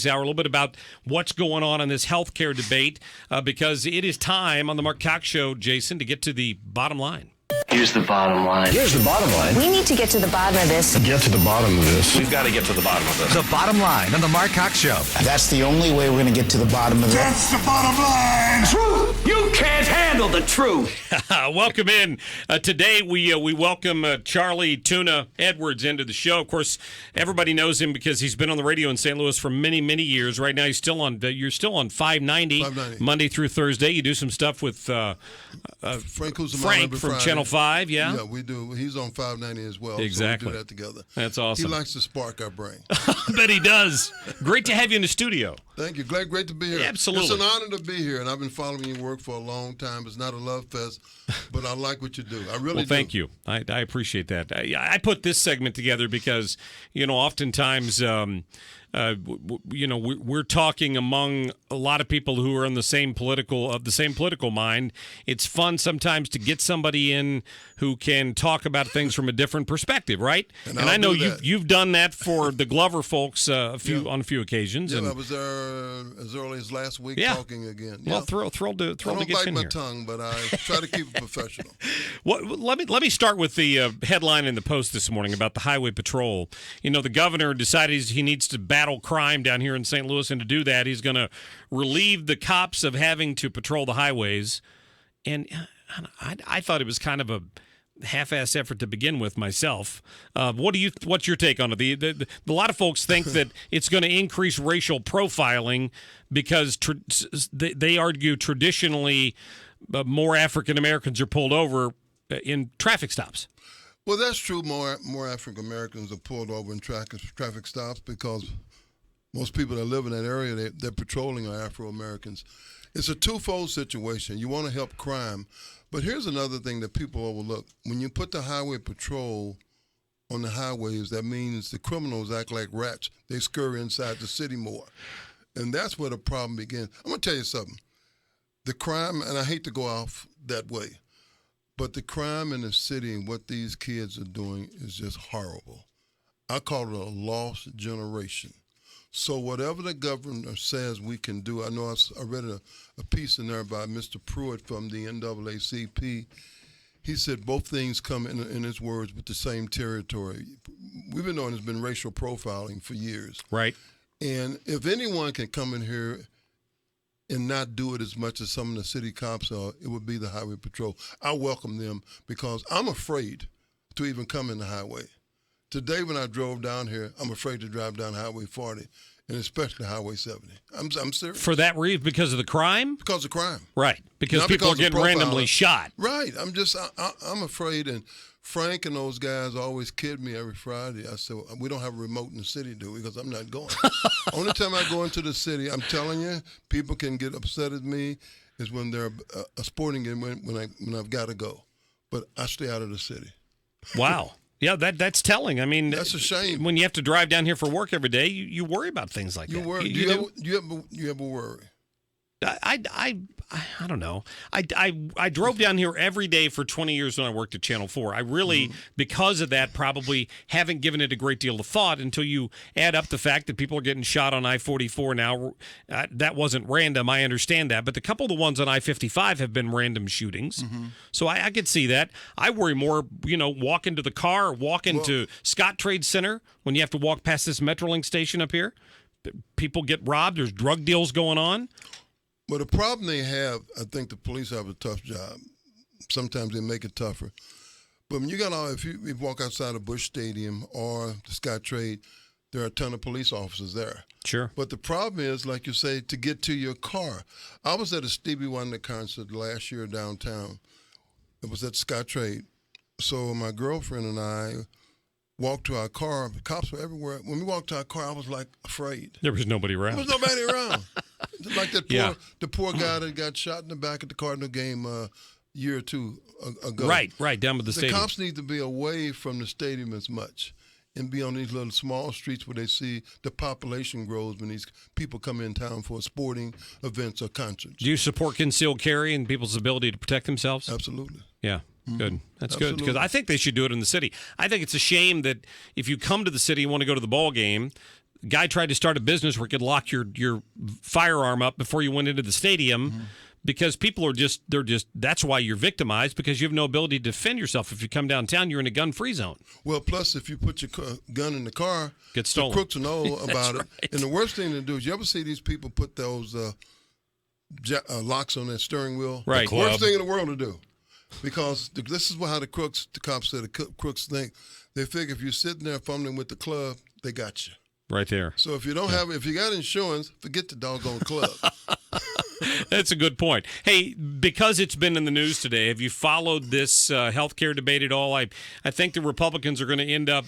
Hour a little bit about what's going on in this healthcare debate because it is time on the Marc Cox Show, Jason, to get to the bottom line. Here's the bottom line. Here's the bottom line. We need to get to the bottom of this. Get to the bottom of this. We've got to get to the bottom of this. The bottom line on the Marc Cox Show. That's the only way we're going to get to the bottom of this. That's the bottom line. Truth! You can't handle the truth. Welcome in. Today we welcome Charlie Tuna Edwards into the show. Of course, everybody knows him because he's been on the radio in St. Louis for many, many years. Right now, you're still on 590 Monday through Thursday. You do some stuff with Frank from Channel 5, yeah? Yeah, we do. He's on 590 as well. Exactly. So we do that together. That's awesome. He likes to spark our brain. I bet he does. Great to have you in the studio. Thank you. Great to be here. Absolutely. It's an honor to be here, and I've been following your work for a long time. It's not a love fest, but I like what you do. I really do. Thank you. I appreciate that. I put this segment together because, oftentimes, we're talking among a lot of people who are in the same political mind. It's fun sometimes to get somebody in who can talk about things from a different perspective, right? And I know you've done that for the Glover folks on a few occasions. Yeah, I was there as early as last week talking again. Well, thrilled to get you in here. I don't bite my tongue, but I try to keep it professional. Well, let me start with the headline in the Post this morning about the Highway Patrol. The governor decided he needs to battle crime down here in St. Louis, and to do that, he's going to relieve the cops of having to patrol the highways. And I thought it was kind of a half-ass effort to begin with myself. What's your take on it? A lot of folks think that it's going to increase racial profiling because they argue traditionally more African Americans are pulled over in traffic stops. Well, that's true. More African Americans are pulled over in traffic stops because most people that live in that area, they're patrolling are Afro Americans. It's a twofold situation. You want to help crime, but here's another thing that people overlook. When you put the highway patrol on the highways, that means the criminals act like rats. They scurry inside the city more. And that's where the problem begins. I'm going to tell you something. The crime, and I hate to go off that way, but the crime in the city and what these kids are doing is just horrible. I call it a lost generation. So whatever the governor says we can do, I know I read a piece in there by Mr. Pruitt from the NAACP. He said both things come in his words with the same territory. We've been knowing there's been racial profiling for years. Right. And if anyone can come in here and not do it as much as some of the city cops are, it would be the Highway Patrol. I welcome them because I'm afraid to even come in the highway. Today when I drove down here, I'm afraid to drive down Highway 40, and especially Highway 70. I'm serious. For that reason, because of the crime? Because of crime. Right, because people are getting randomly shot. Right, I'm afraid, and Frank and those guys always kid me every Friday. I said, we don't have a remote in the city, do we? Because I'm not going. Only time I go into the city, I'm telling you, people can get upset at me is when they're a sporting game when I've got to go. But I stay out of the city. Wow. Yeah, that's telling. I mean, that's a shame. When you have to drive down here for work every day, you worry about things like that. You worry. Do you ever worry? I don't know. I drove down here every day for 20 years when I worked at Channel 4. I really, because of that, probably haven't given it a great deal of thought until you add up the fact that people are getting shot on I-44 now. That wasn't random. I understand that. But the couple of the ones on I-55 have been random shootings. So I could see that. I worry more, walk into the car or walk into Scott Trade Center when you have to walk past this Metrolink station up here. People get robbed. There's drug deals going on. Well, the problem they have, I think the police have a tough job. Sometimes they make it tougher. But when if you walk outside of Busch Stadium or the Scottrade, there are a ton of police officers there. Sure. But the problem is, like you say, to get to your car. I was at a Stevie Wonder concert last year downtown. It was at Scottrade. So my girlfriend and I walked to our car. The cops were everywhere. When we walked to our car, I was like afraid. There was nobody around. There was nobody around. Like the poor guy that got shot in the back at the Cardinal game a year or two ago. Right, down with the stadium. The cops need to be away from the stadium as much and be on these little small streets where they see the population grows when these people come in town for sporting events or concerts. Do you support concealed carry and people's ability to protect themselves? Absolutely. Yeah. Good. That's Absolutely. good because I think they should do it in the city. I think it's a shame that if you come to the city and want to go to the ball game, Guy tried to start a business where he could lock your firearm up before you went into the stadium. Because people are that's why you're victimized, because you have no ability to defend yourself. If you come downtown, you're in a gun-free zone. Well, plus, if you put your gun in the car, Gets stolen. the crooks will know about it. right. And the worst thing to do is, you ever see these people put those locks on their steering wheel? Right. The worst thing in the world to do. Because this is how the cops say the crooks think. They figure if you're sitting there fumbling with the club, they got you. Right there. So if you don't if you got insurance, forget the doggone club. That's a good point. Hey, because it's been in the news today, have you followed this healthcare debate at all? I think the Republicans are going to end up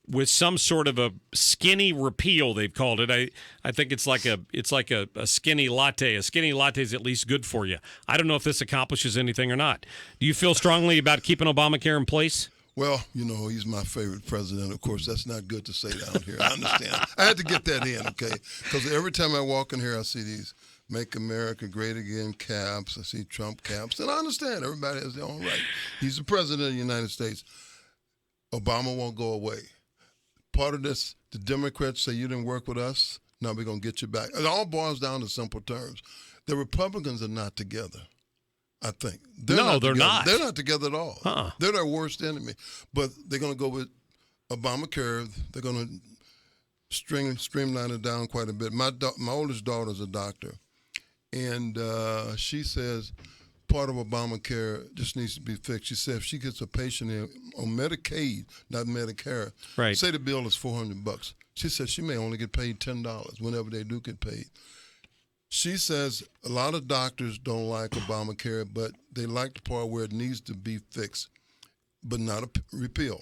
with some sort of a skinny repeal, they've called it. I think it's like a skinny latte. A skinny latte is at least good for you. I don't know if this accomplishes anything or not. Do you feel strongly about keeping Obamacare in place? Well, he's my favorite president. Of course, that's not good to say down here. I understand. I had to get that in, okay? Because every time I walk in here, I see these Make America Great Again caps. I see Trump caps. And I understand everybody has their own right. He's the president of the United States. Obama won't go away. Part of this, the Democrats say, you didn't work with us, now we're going to get you back. It all boils down to simple terms. The Republicans are not together, I think. They're not. They're not together at all. They're their worst enemy. But they're going to go with Obamacare. They're going to streamline it down quite a bit. My oldest daughter's a doctor, and she says part of Obamacare just needs to be fixed. She said if she gets a patient in on Medicaid, not Medicare, right. Say the bill is $400. She said she may only get paid $10 whenever they do get paid. She says a lot of doctors don't like Obamacare, but they like the part where it needs to be fixed, but not a repeal.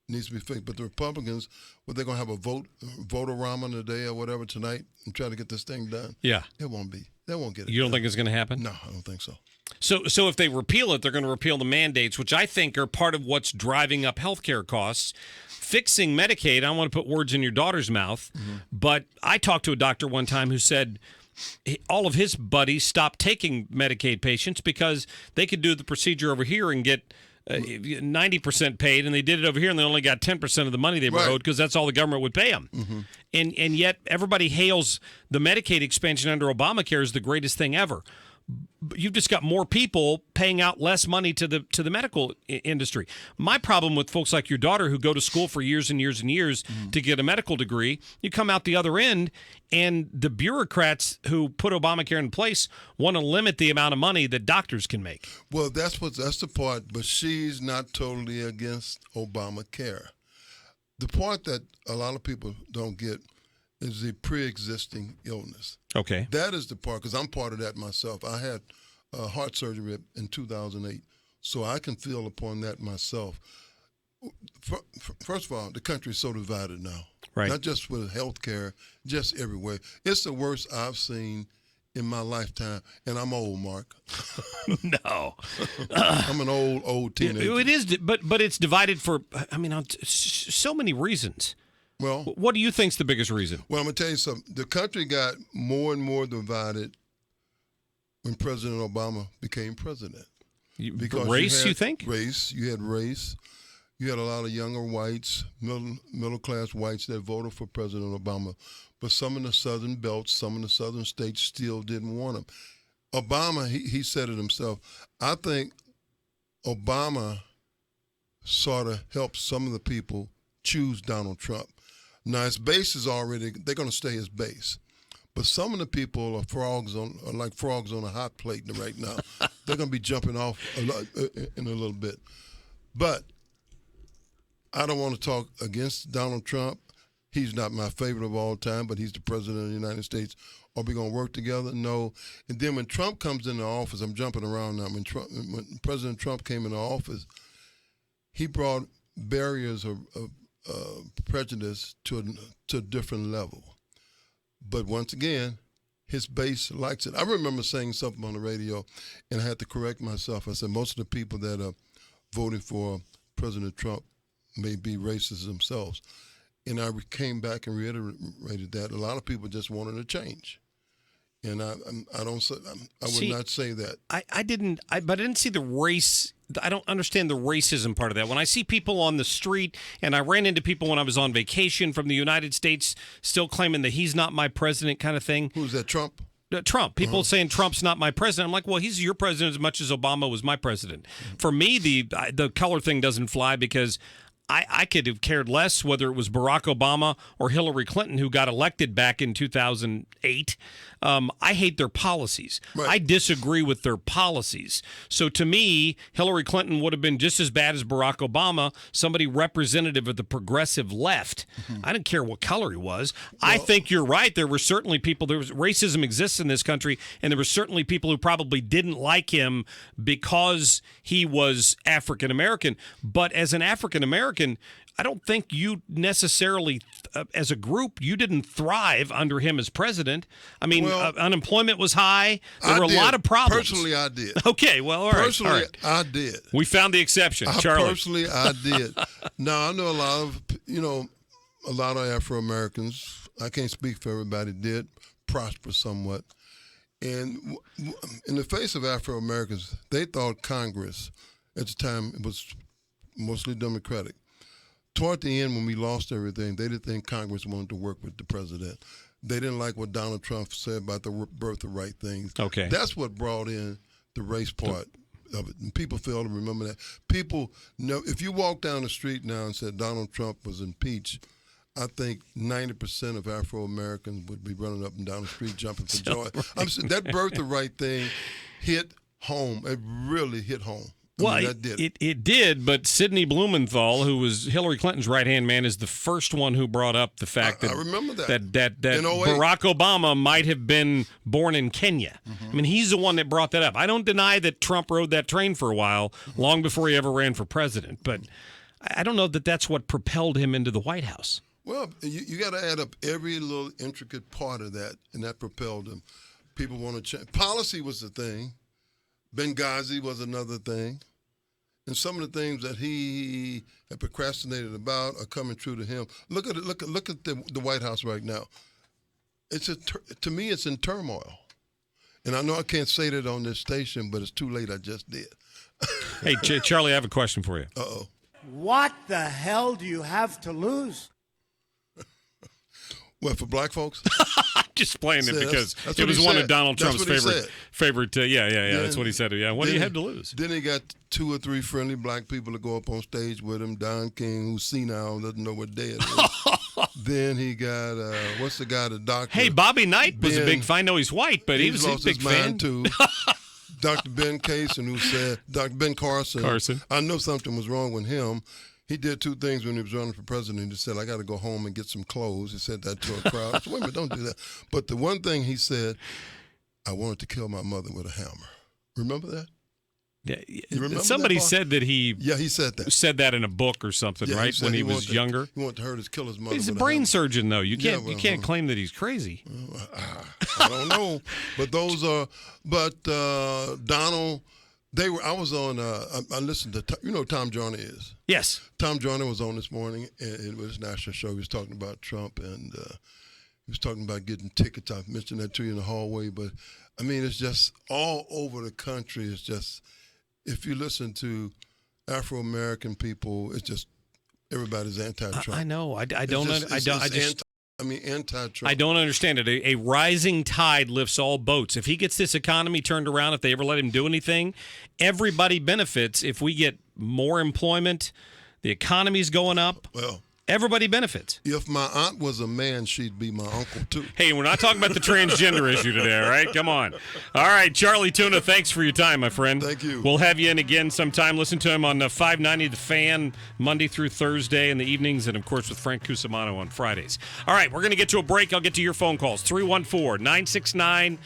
It needs to be fixed. But the Republicans, they're going to have a vote-a-rama today or whatever tonight and try to get this thing done. Yeah. It won't be. They won't get it You don't done. think it's going to happen? No, I don't think so. So if they repeal it, they're going to repeal the mandates, which I think are part of what's driving up healthcare costs. Fixing Medicaid, I don't want to put words in your daughter's mouth, but I talked to a doctor one time who said all of his buddies stopped taking Medicaid patients because they could do the procedure over here and get 90% paid, and they did it over here and they only got 10% of the money they were owed because that's all the government would pay them. And yet everybody hails the Medicaid expansion under Obamacare as the greatest thing ever. You've just got more people paying out less money to the medical industry. My problem with folks like your daughter who go to school for years and years and years to get a medical degree, you come out the other end, and the bureaucrats who put Obamacare in place want to limit the amount of money that doctors can make. Well, that's the part, but she's not totally against Obamacare. The part that a lot of people don't get is the pre-existing illness. Okay. That is the part, because I'm part of that myself. I had heart surgery in 2008, so I can feel upon that myself. First of all, the country is so divided now. Right. Not just with health care, just everywhere. It's the worst I've seen in my lifetime, and I'm old, Mark. No. I'm an old teenager. It is, but it's divided for, on so many reasons. Well, what do you think's the biggest reason? Well, I'm going to tell you something. The country got more and more divided when President Obama became president. Race, you think? Race. You had race. You had a lot of younger whites, middle-class whites that voted for President Obama. But some in the southern belts, some in the southern states still didn't want him. Obama, he said it himself. I think Obama sort of helped some of the people choose Donald Trump. Now, his base is they're going to stay his base. But some of the people are like frogs on a hot plate right now. They're going to be jumping off in a little bit. But I don't want to talk against Donald Trump. He's not my favorite of all time, but he's the president of the United States. Are we going to work together? No. And then when Trump comes into office, I'm jumping around now. When President Trump came into office, he brought barriers of prejudice to a different level. But once again, his base likes it. I remember saying something on the radio, and I had to correct myself. I said most of the people that are voting for President Trump may be racist themselves. And I came back and reiterated that. A lot of people just wanted a change. And I would not say that. I didn't see the race I don't understand the racism part of that. When I see people on the street, and I ran into people when I was on vacation from the United States still claiming that he's not my president kind of thing. Who's that, Trump? Trump. People saying Trump's not my president. I'm like, well, he's your president as much as Obama was my president. For me, the color thing doesn't fly because I could have cared less whether it was Barack Obama or Hillary Clinton who got elected back in 2008. I hate their policies. Right. I disagree with their policies. So to me, Hillary Clinton would have been just as bad as Barack Obama, somebody representative of the progressive left. I didn't care what color he was. I think you're right. There were certainly people, racism exists in this country, and there were certainly people who probably didn't like him because he was African American. But as an African American, I don't think you necessarily, as a group, you didn't thrive under him as president. I mean, unemployment was high. There were a lot of problems. Personally, I did. Okay, well, all right. Personally, all right. I did. We found the exception, Charlie. Personally, I did. Now, I know a lot of Afro-Americans, I can't speak for everybody, did prosper somewhat. And in the face of Afro-Americans, they thought Congress, at the time, it was mostly Democratic. Toward the end, when we lost everything, they didn't think Congress wanted to work with the president. They didn't like what Donald Trump said about the birth of right things. Okay. That's what brought in the race part of it. And people fail to remember that. People know, if you walk down the street now and said Donald Trump was impeached, I think 90% of Afro-Americans would be running up and down the street jumping for joy. I'm saying that birth of right thing hit home. It really hit home. It did, but Sidney Blumenthal, who was Hillary Clinton's right-hand man, is the first one who brought up the fact that I remember that Barack Obama might have been born in Kenya. I mean, he's the one that brought that up. I don't deny that Trump rode that train for a while, long before he ever ran for president, but I don't know that that's what propelled him into the White House. Well, you got to add up every little intricate part of that, and that propelled him. People want to change. Policy was the thing. Benghazi was another thing. And some of the things that he had procrastinated about are coming true to him. Look at it. Look at the White House right now. To me, it's in turmoil. And I know I can't say that on this station, but it's too late. I just did. Hey, Charlie, I have a question for you. Uh-oh. What the hell do you have to lose? Well, for black folks? Just playing it because that's it was one said. of Donald That's Trump's what he favorite. Yeah, that's what he said. Yeah, what do you have to lose? Then he got 2 or 3 friendly black people to go up on stage with him. Don King, who's senile, doesn't know what day it is. Then he got, what's the guy, the doctor? Hey, Bobby Knight was a big fan. I know he's white, but he was a big fan. Too. Dr. Ben Carson, who said, Dr. Ben Carson, I know something was wrong with him. He did 2 things when he was running for president. He said, I got to go home and get some clothes. He said that to a crowd. I said, wait a minute, don't do that. But the one thing he said, I wanted to kill my mother with a hammer. Remember that? Yeah, you remember somebody that said that he said that. Said that in a book or something, right? When he was younger. He wanted to kill his mother. He's a with brain hammer. surgeon, though. You can't claim that he's crazy. I don't know, but those are. But Donald. I was on. I listened to. You know who Tom Joyner is? Yes. Tom Joyner was on this morning, and it was his national show. He was talking about Trump, and he was talking about getting tickets. I mentioned that to you in the hallway, but I mean, it's just all over the country. It's just if you listen to Afro-American people, it's just everybody's anti-Trump. I know. Anti-Trump. I don't understand it. A rising tide lifts all boats. If he gets this economy turned around, if they ever let him do anything, everybody benefits. If we get more employment, the economy's going up. Well, everybody benefits. If my aunt was a man, she'd be my uncle, too. Hey, we're not talking about the transgender issue today, all right? Come on. All right, Charlie Tuna, thanks for your time, my friend. Thank you. We'll have you in again sometime. Listen to him on 590 The Fan, Monday through Thursday in the evenings, and, of course, with Frank Cusimano on Fridays. All right, we're going to get to a break. I'll get to your phone calls, 314-969